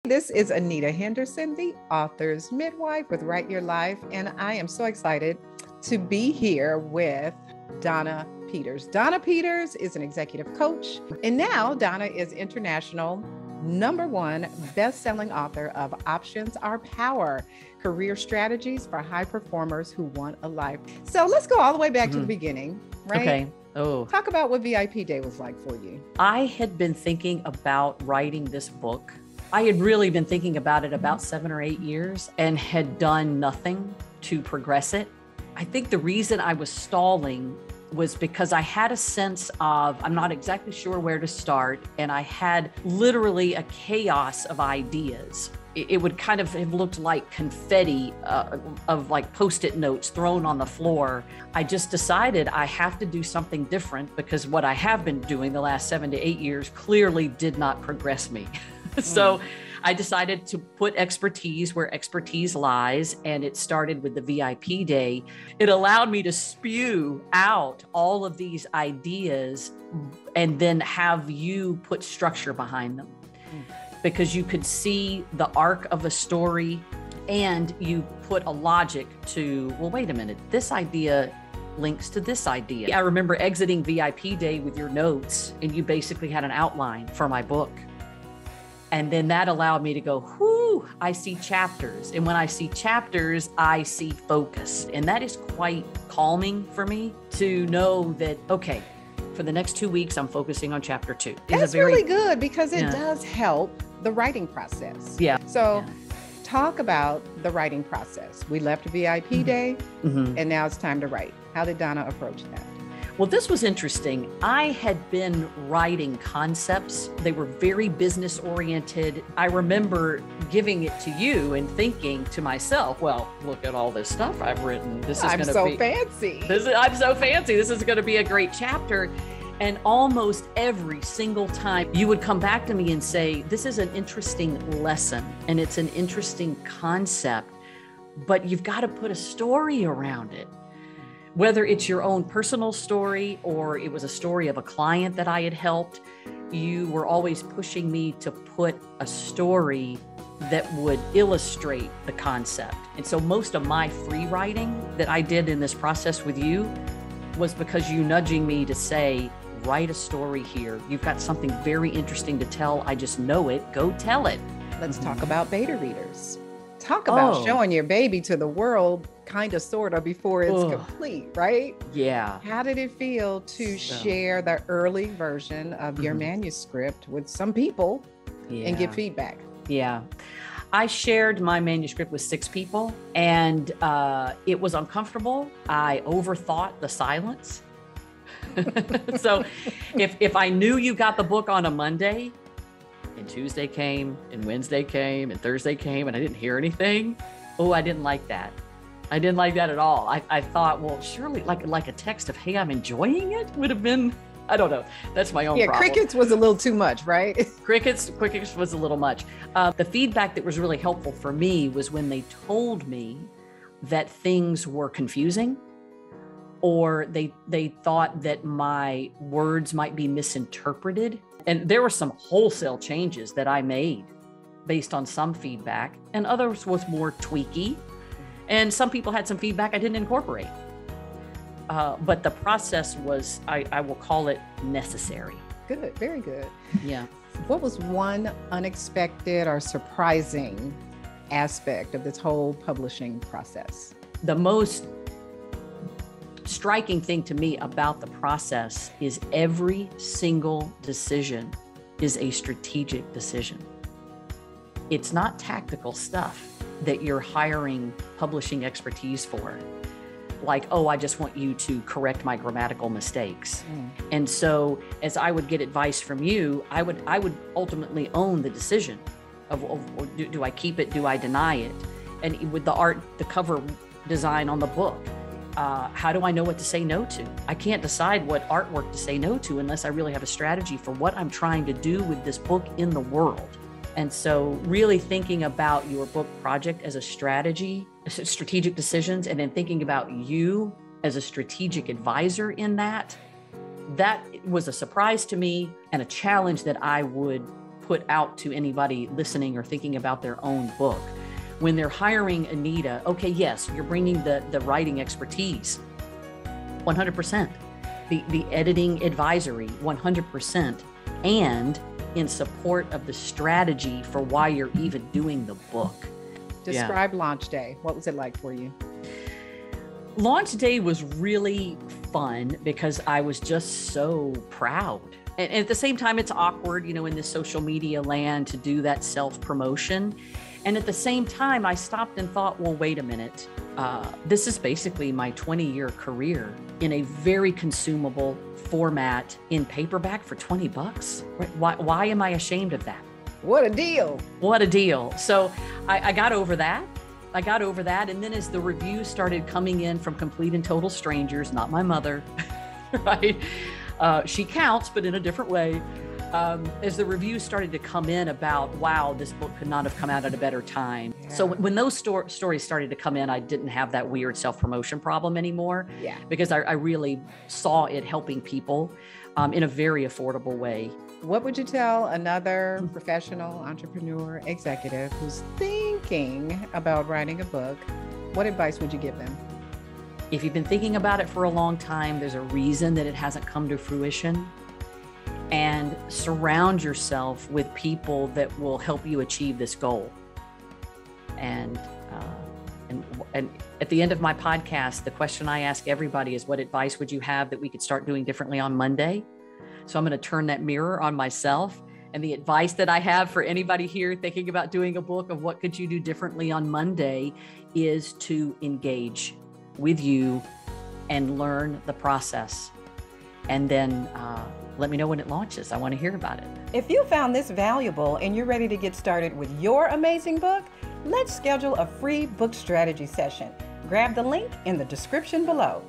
This is Anita Henderson, the author's midwife with Write Your Life, and I am so excited to be here with Donna Peters. Donna Peters is an executive coach, and now Donna is international #1 best-selling author of Options Are Power, Career Strategies for High Performers Who Want a Life. So let's go all the way back to the beginning, right? Okay. Oh, Talk about what VIP Day was like for you. I had been thinking about writing this book. I had really been thinking about it about 7 or 8 years and had done nothing to progress it. I think the reason I was stalling was because I had a sense of, I'm not exactly sure where to start. And I had literally a chaos of ideas. It would kind of have looked like confetti of like Post-it notes thrown on the floor. I just decided I have to do something different because what I have been doing the last 7 to 8 years clearly did not progress me. So I decided to put expertise where expertise lies, and it started with the VIP Day. It allowed me to spew out all of these ideas and then have you put structure behind them. Because you could see the arc of a story and you put a logic to, well, wait a minute, this idea links to this idea. I remember exiting VIP Day with your notes, and you basically had an outline for my book. And then that allowed me to go, whoo, I see chapters. And when I see chapters, I see focus. And that is quite calming for me to know that, okay, for the next 2 weeks, I'm focusing on chapter 2. That's really good because it does help the writing process. Yeah. So talk about the writing process. We left VIP Day and now it's time to write. How did Donna approach that? Well, this was interesting. I had been writing concepts. They were very business oriented. I remember giving it to you and thinking to myself, well, look at all this stuff I've written. This is going to be so fancy. I'm so fancy. This is going to be a great chapter. And almost every single time you would come back to me and say, this is an interesting lesson and it's an interesting concept, but you've got to put a story around it. Whether it's your own personal story or it was a story of a client that I had helped, you were always pushing me to put a story that would illustrate the concept. And so most of my free writing that I did in this process with you was because you nudging me to say, write a story here. You've got something very interesting to tell. I just know it. Go tell it. Let's talk about beta readers. Talk about showing your baby to the world, kind of, sort of, before it's complete, right? Yeah. How did it feel to share the early version of your manuscript with some people and get feedback? Yeah. I shared my manuscript with 6 people, and it was uncomfortable. I overthought the silence. So if I knew you got the book on a Monday, and Tuesday came, and Wednesday came, and Thursday came, and I didn't hear anything, I didn't like that. I didn't like that at all. I thought, well, surely like a text of, hey, I'm enjoying it would have been, I don't know. That's my own problem. Crickets was a little too much, right? Crickets was a little much. The feedback that was really helpful for me was when they told me that things were confusing, or they thought that my words might be misinterpreted. And there were some wholesale changes that I made based on some feedback, and others was more tweaky. And some people had some feedback I didn't incorporate. But the process was, I will call it necessary. Good, very good. Yeah. What was one unexpected or surprising aspect of this whole publishing process? The most striking thing to me about the process is every single decision is a strategic decision. It's not tactical stuff that you're hiring publishing expertise for. Like, I just want you to correct my grammatical mistakes. And so as I would get advice from you, I would ultimately own the decision of do I keep it? Do I deny it? And with the cover design on the book, how do I know what to say no to? I can't decide what artwork to say no to unless I really have a strategy for what I'm trying to do with this book in the world. And so really thinking about your book project as a strategy, strategic decisions, and then thinking about you as a strategic advisor in that was a surprise to me and a challenge that I would put out to anybody listening or thinking about their own book. When they're hiring Anita, okay, yes, you're bringing the writing expertise, 100%. The editing advisory, 100%. And in support of the strategy for why you're even doing the book. Describe launch day. What was it like for you? Launch day was really fun because I was just so proud. And at the same time, it's awkward, in this social media land to do that self-promotion. And at the same time, I stopped and thought, well, wait a minute. This is basically my 20-year career in a very consumable format in paperback for $20. Why am I ashamed of that? What a deal. What a deal. So I got over that. And then as the reviews started coming in from complete and total strangers, not my mother, right? She counts, but in a different way. As the reviews started to come in about, wow, this book could not have come out at a better time. Yeah. So when those stories started to come in, I didn't have that weird self-promotion problem anymore. Yeah. Because I really saw it helping people in a very affordable way. What would you tell another professional, entrepreneur, executive who's thinking about writing a book? What advice would you give them? If you've been thinking about it for a long time, there's a reason that it hasn't come to fruition. And surround yourself with people that will help you achieve this goal. And at the end of my podcast, the question I ask everybody is, what advice would you have that we could start doing differently on Monday? So I'm going to turn that mirror on myself. And the advice that I have for anybody here thinking about doing a book of what could you do differently on Monday is to engage with you and learn the process. And then let me know when it launches. I want to hear about it. If you found this valuable and you're ready to get started with your amazing book, let's schedule a free book strategy session. Grab the link in the description below.